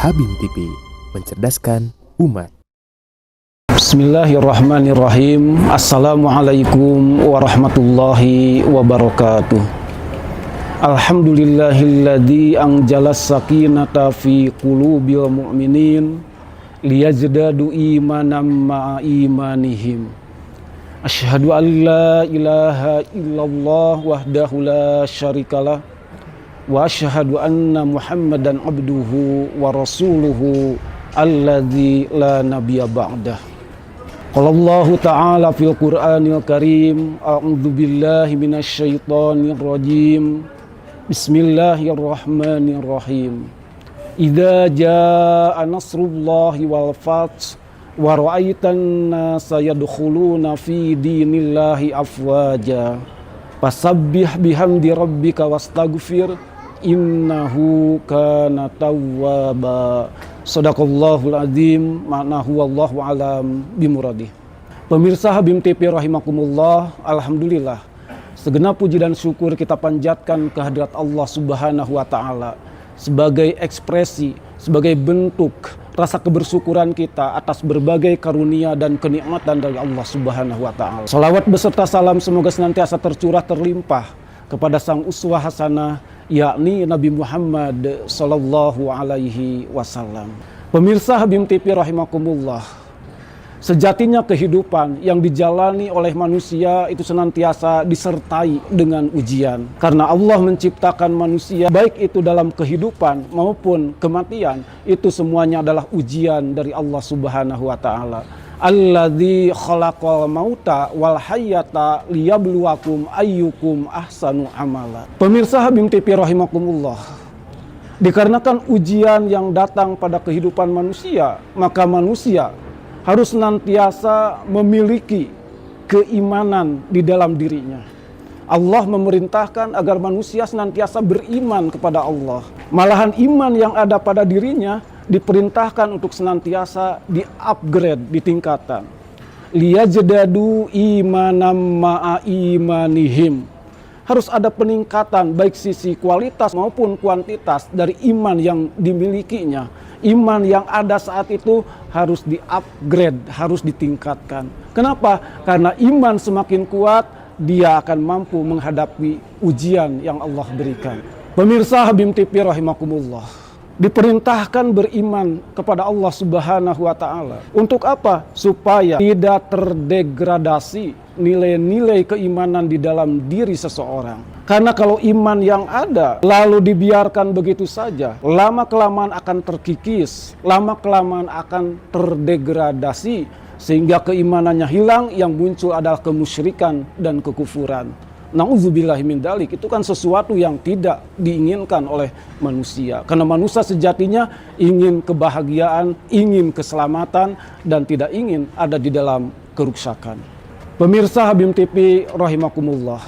Habim TV, mencerdaskan umat. Bismillahirrahmanirrahim. Assalamualaikum warahmatullahi wabarakatuh. Alhamdulillahilladzi anjalas sakinata fi qulubil mu'minin liyazdadu imanan ma'a imanihim. Asyhadu an la ilaha illallah wahdahu la syarikalah wa asyhadu anna Muhammadan abduhu wa rasuluhu alladzi la nabiyya ba'dah. Qala Allah ta'ala fil Qur'anil Karim, a'udzu billahi minasy syaithanir rajim. Bismillahirrahmanirrahim. Idza jaa nasrullahi wal fath wa ra'aitan nasa yadkhuluna fi dinillahi afwaja fasabbih bihamdi rabbika wastaghfir innahu kana tawwaba. Shadaqallahul azim. Ma'nahu wallahu alam bimuradih. Pemirsa Habim TV rahimakumullah, alhamdulillah segenap puji dan syukur kita panjatkan kehadirat Allah Subhanahu wa taala sebagai ekspresi, sebagai bentuk rasa kebersyukuran kita atas berbagai karunia dan kenikmatan dari Allah Subhanahu wa taala. Salawat beserta salam semoga senantiasa tercurah terlimpah kepada sang uswah hasanah, yakni Nabi Muhammad sallallahu alaihi wasallam. Pemirsa Habim TV rahimakumullah, sejatinya kehidupan yang dijalani oleh manusia itu senantiasa disertai dengan ujian. Karena Allah menciptakan manusia, baik itu dalam kehidupan maupun kematian, itu semuanya adalah ujian dari Allah Subhanahu wa taala. Alladzi khalaqal mauta wal hayyata liyabluwakum ayyukum ahsanu amala. Pemirsa Habim TV rahimakumullah, dikarenakan ujian yang datang pada kehidupan manusia, maka manusia harus senantiasa memiliki keimanan di dalam dirinya. Allah memerintahkan agar manusia senantiasa beriman kepada Allah. Malahan iman yang ada pada dirinya diperintahkan untuk senantiasa di-upgrade, ditingkatkan. Liyazdadu imanan ma'a imanihim. Harus ada peningkatan baik sisi kualitas maupun kuantitas dari iman yang dimilikinya. Iman yang ada saat itu harus di-upgrade, harus ditingkatkan. Kenapa? Karena iman semakin kuat, dia akan mampu menghadapi ujian yang Allah berikan. Pemirsa Habim TV rahimakumullah, diperintahkan beriman kepada Allah Subhanahu wa taala. Untuk apa? Supaya tidak terdegradasi nilai-nilai keimanan di dalam diri seseorang. Karena kalau iman yang ada lalu dibiarkan begitu saja, lama-kelamaan akan terkikis, lama-kelamaan akan terdegradasi, sehingga keimanannya hilang, yang muncul adalah kemusyrikan dan kekufuran. Na'udzubillahi min dzalik. Itu kan sesuatu yang tidak diinginkan oleh manusia. Karena manusia sejatinya ingin kebahagiaan, ingin keselamatan, dan tidak ingin ada di dalam kerusakan. Pemirsa Habim TV rahimakumullah,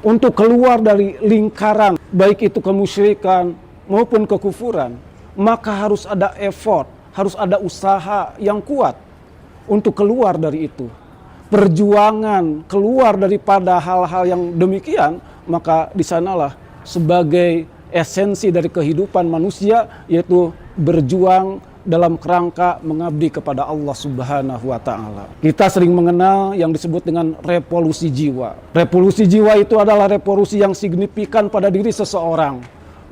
untuk keluar dari lingkaran baik itu kemusyrikan maupun kekufuran, maka harus ada effort, harus ada usaha yang kuat untuk keluar dari itu. Perjuangan keluar daripada hal-hal yang demikian, maka di sanalah sebagai esensi dari kehidupan manusia, yaitu berjuang dalam kerangka mengabdi kepada Allah Subhanahu wa taala. Kita sering mengenal yang disebut dengan revolusi jiwa. Revolusi jiwa itu adalah revolusi yang signifikan pada diri seseorang,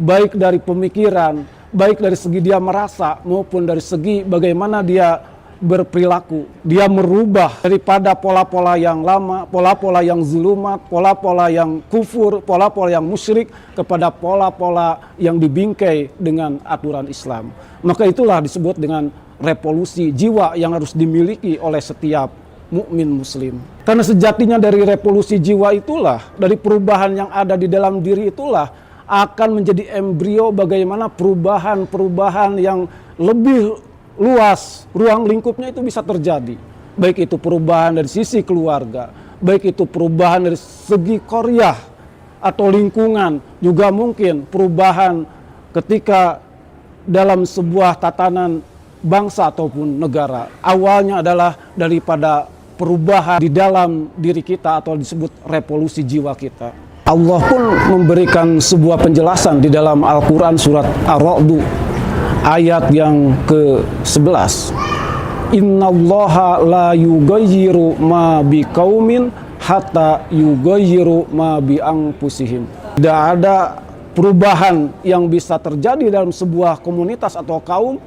baik dari pemikiran, baik dari segi dia merasa maupun dari segi bagaimana dia berperilaku. Dia merubah daripada pola-pola yang lama, pola-pola yang zulumat, pola-pola yang kufur, pola-pola yang musyrik, kepada pola-pola yang dibingkai dengan aturan Islam. Maka itulah disebut dengan revolusi jiwa yang harus dimiliki oleh setiap mukmin muslim. Karena sejatinya dari revolusi jiwa itulah, dari perubahan yang ada di dalam diri itulah akan menjadi embrio bagaimana perubahan-perubahan yang lebih luas, ruang lingkupnya itu bisa terjadi. Baik itu perubahan dari sisi keluarga, baik itu perubahan dari segi qaryah atau lingkungan, juga mungkin perubahan ketika dalam sebuah tatanan bangsa ataupun negara. Awalnya adalah daripada perubahan di dalam diri kita atau disebut revolusi jiwa kita. Allah pun memberikan sebuah penjelasan di dalam Al-Quran surat Ar-Ra'd ayat yang ke-11. Innallaha la yughayyiru ma biqaumin hatta yughayyiru ma bi anfusihim. Tidak ada perubahan yang bisa terjadi dalam sebuah komunitas atau kaum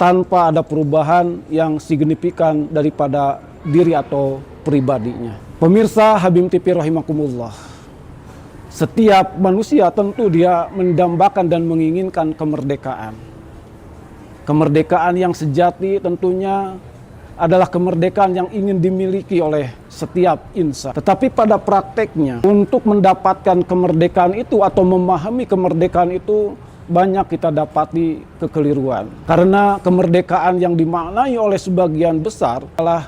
tanpa ada perubahan yang signifikan daripada diri atau pribadinya. Pemirsa Habib TV rahimakumullah, setiap manusia tentu dia mendambakan dan menginginkan kemerdekaan. Kemerdekaan yang sejati tentunya adalah kemerdekaan yang ingin dimiliki oleh setiap insan. Tetapi pada prakteknya, untuk mendapatkan kemerdekaan itu atau memahami kemerdekaan itu, banyak kita dapati kekeliruan. Karena kemerdekaan yang dimaknai oleh sebagian besar adalah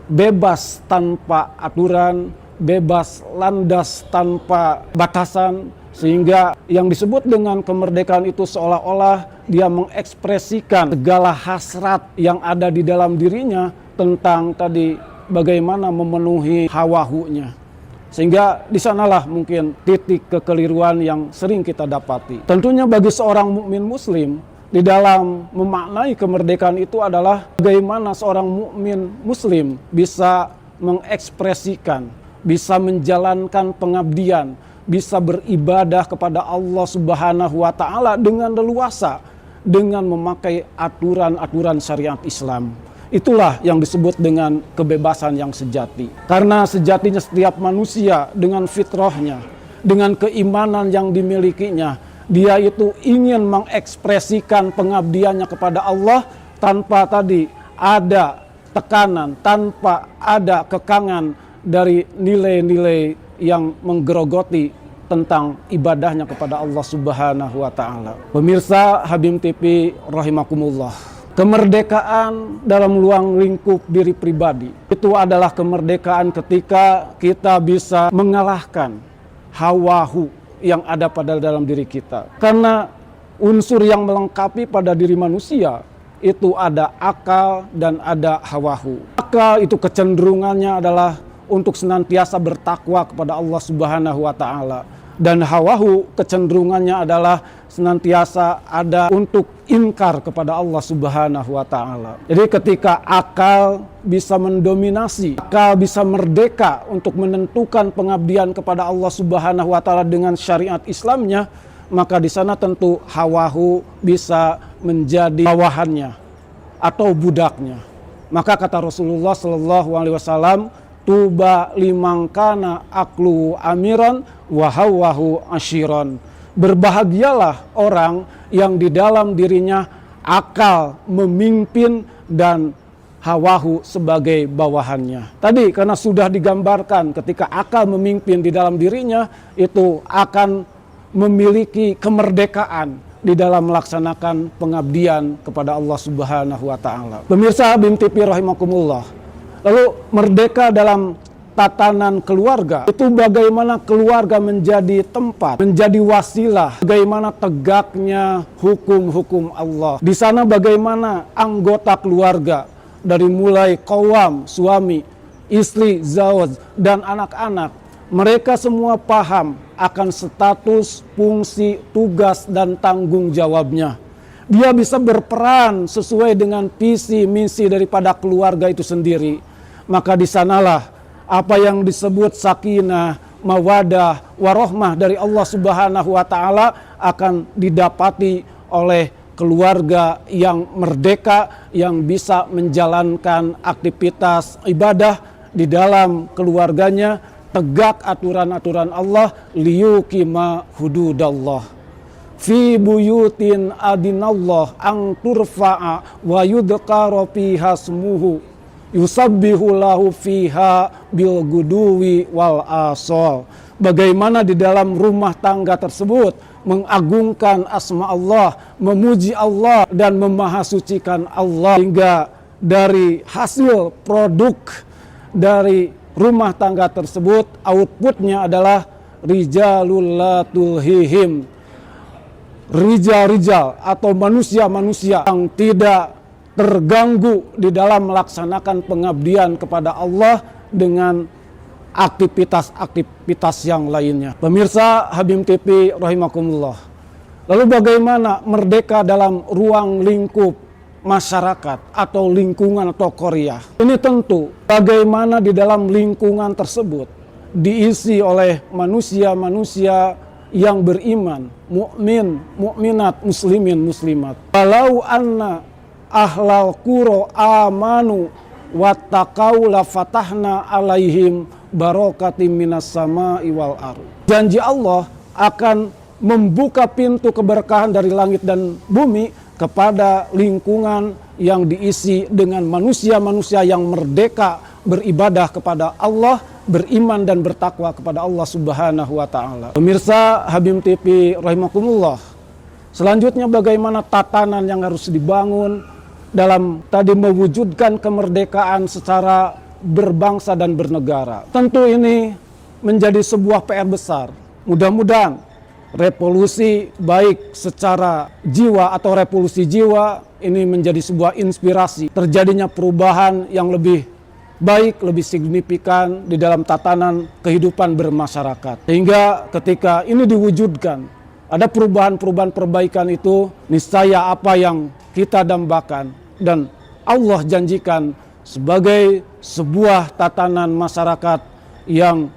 bebas tanpa aturan, bebas landas tanpa batasan, sehingga yang disebut dengan kemerdekaan itu seolah-olah dia mengekspresikan segala hasrat yang ada di dalam dirinya tentang tadi bagaimana memenuhi hawa-hunya. Sehingga di sanalah mungkin titik kekeliruan yang sering kita dapati. Tentunya bagi seorang mukmin muslim, di dalam memaknai kemerdekaan itu adalah bagaimana seorang mukmin muslim bisa mengekspresikan, bisa menjalankan pengabdian, bisa beribadah kepada Allah Subhanahu wa Ta'ala dengan leluasa, dengan memakai aturan-aturan syariat Islam. Itulah yang disebut dengan kebebasan yang sejati. Karena sejatinya setiap manusia dengan fitrahnya, dengan keimanan yang dimilikinya, dia itu ingin mengekspresikan pengabdiannya kepada Allah tanpa tadi ada tekanan, tanpa ada kekangan dari nilai-nilai yang menggerogoti tentang ibadahnya kepada Allah Subhanahu wa Ta'ala. Pemirsa Habib TV rahimakumullah, kemerdekaan dalam ruang lingkup diri pribadi itu adalah kemerdekaan ketika kita bisa mengalahkan hawa-hu yang ada pada dalam diri kita. Karena unsur yang melengkapi pada diri manusia itu ada akal dan ada hawa-hu. Akal itu kecenderungannya adalah untuk senantiasa bertakwa kepada Allah Subhanahu wa Ta'ala. Dan hawahu kecenderungannya adalah senantiasa ada untuk ingkar kepada Allah Subhanahu wa Ta'ala. Jadi ketika akal bisa mendominasi, akal bisa merdeka untuk menentukan pengabdian kepada Allah Subhanahu wa Ta'ala dengan syariat Islamnya, maka di sana tentu hawahu bisa menjadi bawahannya atau budaknya. Maka kata Rasulullah sallallahu alaihi wasallam, tuba liman kana aklu amiran wa hawahu ashiron. Berbahagialah orang yang di dalam dirinya akal memimpin dan hawahu sebagai bawahannya. Tadi karena sudah digambarkan ketika akal memimpin di dalam dirinya itu akan memiliki kemerdekaan di dalam melaksanakan pengabdian kepada Allah Subhanahu wa Ta'ala. Pemirsa Habib TV rahimakumullah, lalu merdeka dalam tatanan keluarga itu bagaimana keluarga menjadi tempat, menjadi wasilah, bagaimana tegaknya hukum-hukum Allah. Di sana bagaimana anggota keluarga dari mulai qawam, suami, istri, zawaj, dan anak-anak, mereka semua paham akan status, fungsi, tugas, dan tanggung jawabnya. Dia bisa berperan sesuai dengan visi, misi daripada keluarga itu sendiri. Maka di sanalah apa yang disebut sakinah, mawadah, warohmah dari Allah Subhanahu wa Ta'ala akan didapati oleh keluarga yang merdeka, yang bisa menjalankan aktivitas ibadah di dalam keluarganya, tegak aturan-aturan Allah, liyuqima hududallah. Fi buyutin adinallah ang turfa'a wa yudhkara fiha ismuhu yusabbihu lahu fiha bil guduwi wal asal. Bagaimana di dalam rumah tangga tersebut mengagungkan asma Allah, memuji Allah dan memahasucikan Allah, hingga dari hasil produk dari rumah tangga tersebut outputnya adalah rijalul la tulhihim, rijal-rijal atau manusia-manusia yang tidak terganggu di dalam melaksanakan pengabdian kepada Allah dengan aktivitas-aktivitas yang lainnya. Pemirsa Habib TV rahimakumullah, Lalu bagaimana merdeka dalam ruang lingkup masyarakat atau lingkungan atau qaryah? Ini tentu bagaimana di dalam lingkungan tersebut diisi oleh manusia-manusia yang beriman, mukmin, mukminat, muslimin, muslimat. Walau anna ahlal qura amanu wattaqau la fatahna alaihim barakatim minas sama'i wal ardh. Janji Allah akan membuka pintu keberkahan dari langit dan bumi kepada lingkungan yang diisi dengan manusia-manusia yang merdeka beribadah kepada Allah, beriman dan bertakwa kepada Allah Subhanahu wa taala. Pemirsa Habim TV rahimakumullah. Selanjutnya bagaimana tatanan yang harus dibangun dalam tadi mewujudkan kemerdekaan secara berbangsa dan bernegara. Tentu ini menjadi sebuah PR besar. Mudah-mudahan revolusi baik secara jiwa atau revolusi jiwa ini menjadi sebuah inspirasi terjadinya perubahan yang lebih baik, lebih signifikan di dalam tatanan kehidupan bermasyarakat. Sehingga ketika ini diwujudkan, ada perubahan-perubahan perbaikan itu, niscaya apa yang kita dambakan dan Allah janjikan sebagai sebuah tatanan masyarakat yang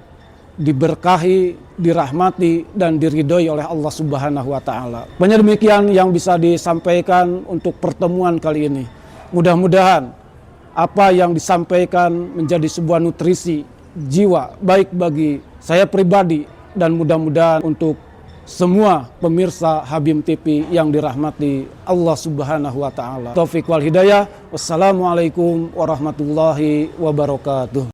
diberkahi, dirahmati dan diridhoi oleh Allah Subhanahu wa taala. Banyak demikian yang bisa disampaikan untuk pertemuan kali ini. Mudah-mudahan apa yang disampaikan menjadi sebuah nutrisi jiwa baik bagi saya pribadi dan mudah-mudahan untuk semua pemirsa Habim TV yang dirahmati Allah Subhanahu wa taala. Taufiq wal hidayah. Wassalamualaikum warahmatullahi wabarakatuh.